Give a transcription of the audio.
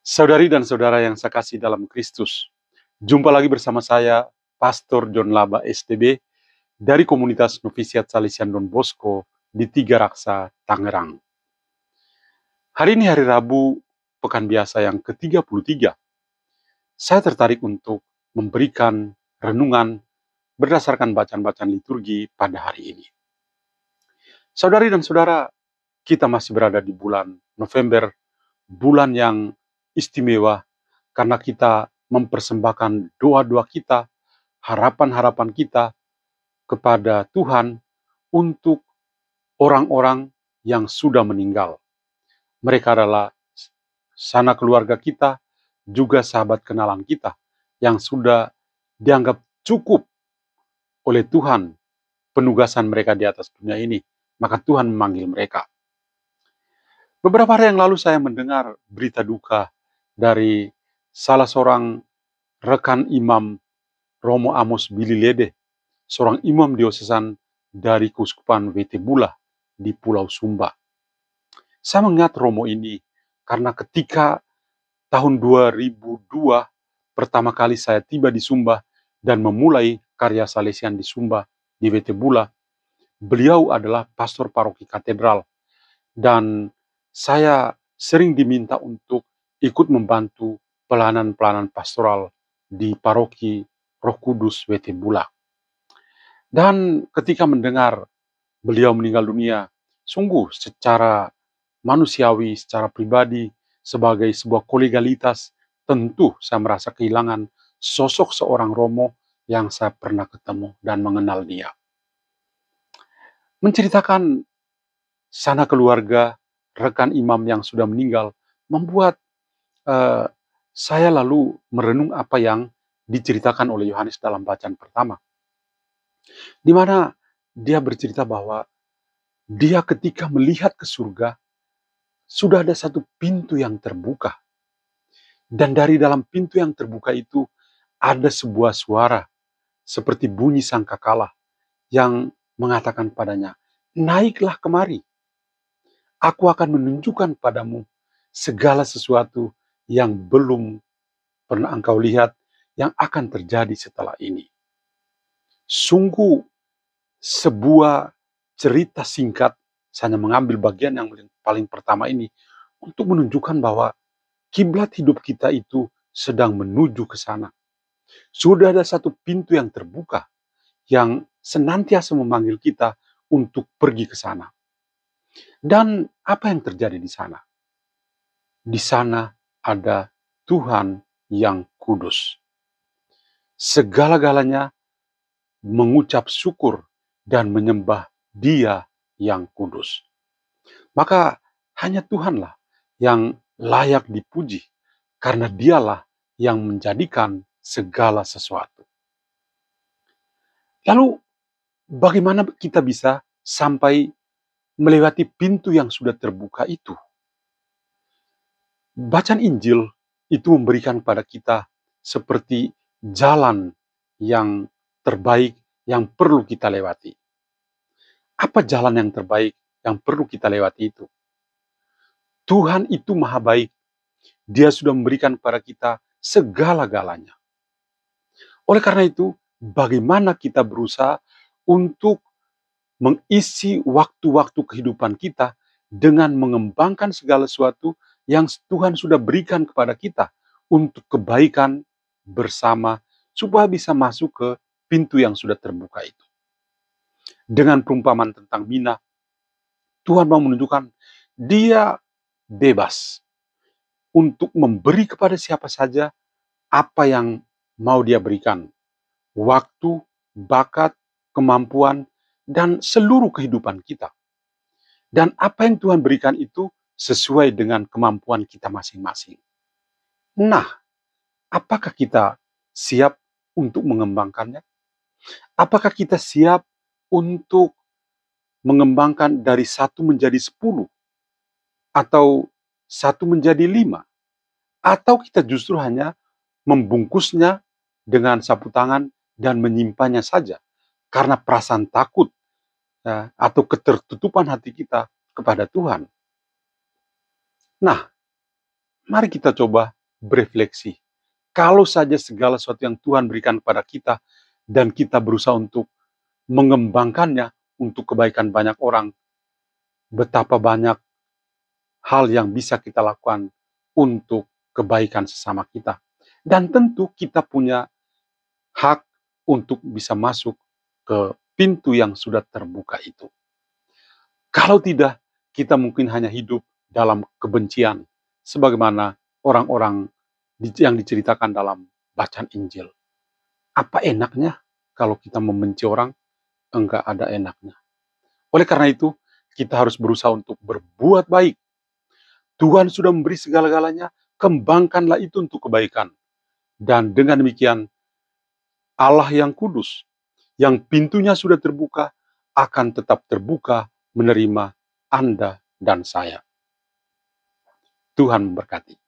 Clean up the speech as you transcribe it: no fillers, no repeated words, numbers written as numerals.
Saudari dan saudara yang saya kasih dalam Kristus, jumpa lagi bersama saya, Pastor John Laba STB, dari komunitas Novisiat Salesian Don Bosco di Tiga Raksa, Tangerang. Hari ini hari Rabu, pekan biasa yang ke-33. Saya tertarik untuk memberikan renungan berdasarkan bacaan-bacaan liturgi pada hari ini. Saudari dan saudara, kita masih berada di bulan November, bulan yang istimewa karena kita mempersembahkan doa-doa kita, harapan-harapan kita kepada Tuhan untuk orang-orang yang sudah meninggal. Mereka adalah sanak keluarga kita, juga sahabat kenalan kita yang sudah dianggap cukup oleh Tuhan penugasan mereka di atas dunia ini. Maka Tuhan memanggil mereka. Beberapa hari yang lalu saya mendengar berita duka dari salah seorang rekan imam Romo Amos Bililede, seorang imam diosesan dari Keuskupan Wetebula di Pulau Sumba. Saya mengingat Romo ini karena ketika tahun 2002 pertama kali saya tiba di Sumba dan memulai karya Salesian di Sumba di Wetebula, beliau adalah pastor paroki katedral dan saya sering diminta untuk ikut membantu pelayanan-pelayanan pastoral di paroki Roh Kudus Wetebula. Dan ketika mendengar beliau meninggal dunia, sungguh secara manusiawi, secara pribadi, sebagai sebuah kolegalitas, tentu saya merasa kehilangan sosok seorang Romo yang saya pernah ketemu dan mengenal dia. Menceritakan sanak keluarga, rekan imam yang sudah meninggal, membuat saya lalu merenung apa yang diceritakan oleh Yohanes dalam bacaan pertama. Di mana dia bercerita bahwa dia ketika melihat ke surga, sudah ada satu pintu yang terbuka. Dan dari dalam pintu yang terbuka itu, ada sebuah suara, seperti bunyi sangkakala, yang mengatakan padanya, naiklah kemari, aku akan menunjukkan padamu segala sesuatu yang belum pernah engkau lihat, yang akan terjadi setelah ini. Sungguh sebuah cerita singkat, saya mengambil bagian yang paling pertama ini, untuk menunjukkan bahwa kiblat hidup kita itu sedang menuju ke sana. Sudah ada satu pintu yang terbuka, yang senantiasa memanggil kita untuk pergi ke sana. Dan apa yang terjadi di sana? Di sana ada Tuhan yang kudus. Segala-galanya mengucap syukur dan menyembah Dia yang kudus. Maka hanya Tuhanlah yang layak dipuji, karena Dialah yang menjadikan segala sesuatu. Lalu bagaimana kita bisa sampai melewati pintu yang sudah terbuka itu? Bacaan Injil itu memberikan kepada kita seperti jalan yang terbaik yang perlu kita lewati. Apa jalan yang terbaik yang perlu kita lewati itu? Tuhan itu maha baik. Dia sudah memberikan kepada kita segala-galanya. Oleh karena itu, bagaimana kita berusaha untuk mengisi waktu-waktu kehidupan kita dengan mengembangkan segala sesuatu yang Tuhan sudah berikan kepada kita untuk kebaikan bersama, supaya bisa masuk ke pintu yang sudah terbuka itu. Dengan perumpamaan tentang Mina, Tuhan mau menunjukkan Dia bebas untuk memberi kepada siapa saja apa yang mau Dia berikan. Waktu, bakat, kemampuan, dan seluruh kehidupan kita. Dan apa yang Tuhan berikan itu sesuai dengan kemampuan kita masing-masing. Nah, apakah kita siap untuk mengembangkannya? Apakah kita siap untuk mengembangkan dari 1 menjadi 10? Atau 1 menjadi 5? Atau kita justru hanya membungkusnya dengan sapu tangan dan menyimpannya saja karena perasaan takut ya, atau ketertutupan hati kita kepada Tuhan. Nah, Mari kita coba berefleksi. Kalau saja segala sesuatu yang Tuhan berikan kepada kita, dan kita berusaha untuk mengembangkannya untuk kebaikan banyak orang, betapa banyak hal yang bisa kita lakukan untuk kebaikan sesama kita. Dan tentu kita punya hak untuk bisa masuk ke pintu yang sudah terbuka itu. Kalau tidak, kita mungkin hanya hidup dalam kebencian, sebagaimana orang-orang yang diceritakan dalam bacaan Injil. Apa enaknya kalau kita membenci orang? Enggak ada enaknya. Oleh karena itu, kita harus berusaha untuk berbuat baik. Tuhan sudah memberi segala-galanya, kembangkanlah itu untuk kebaikan. Dan dengan demikian, Allah yang kudus, yang pintunya sudah terbuka, akan tetap terbuka menerima Anda dan saya. Tuhan memberkati.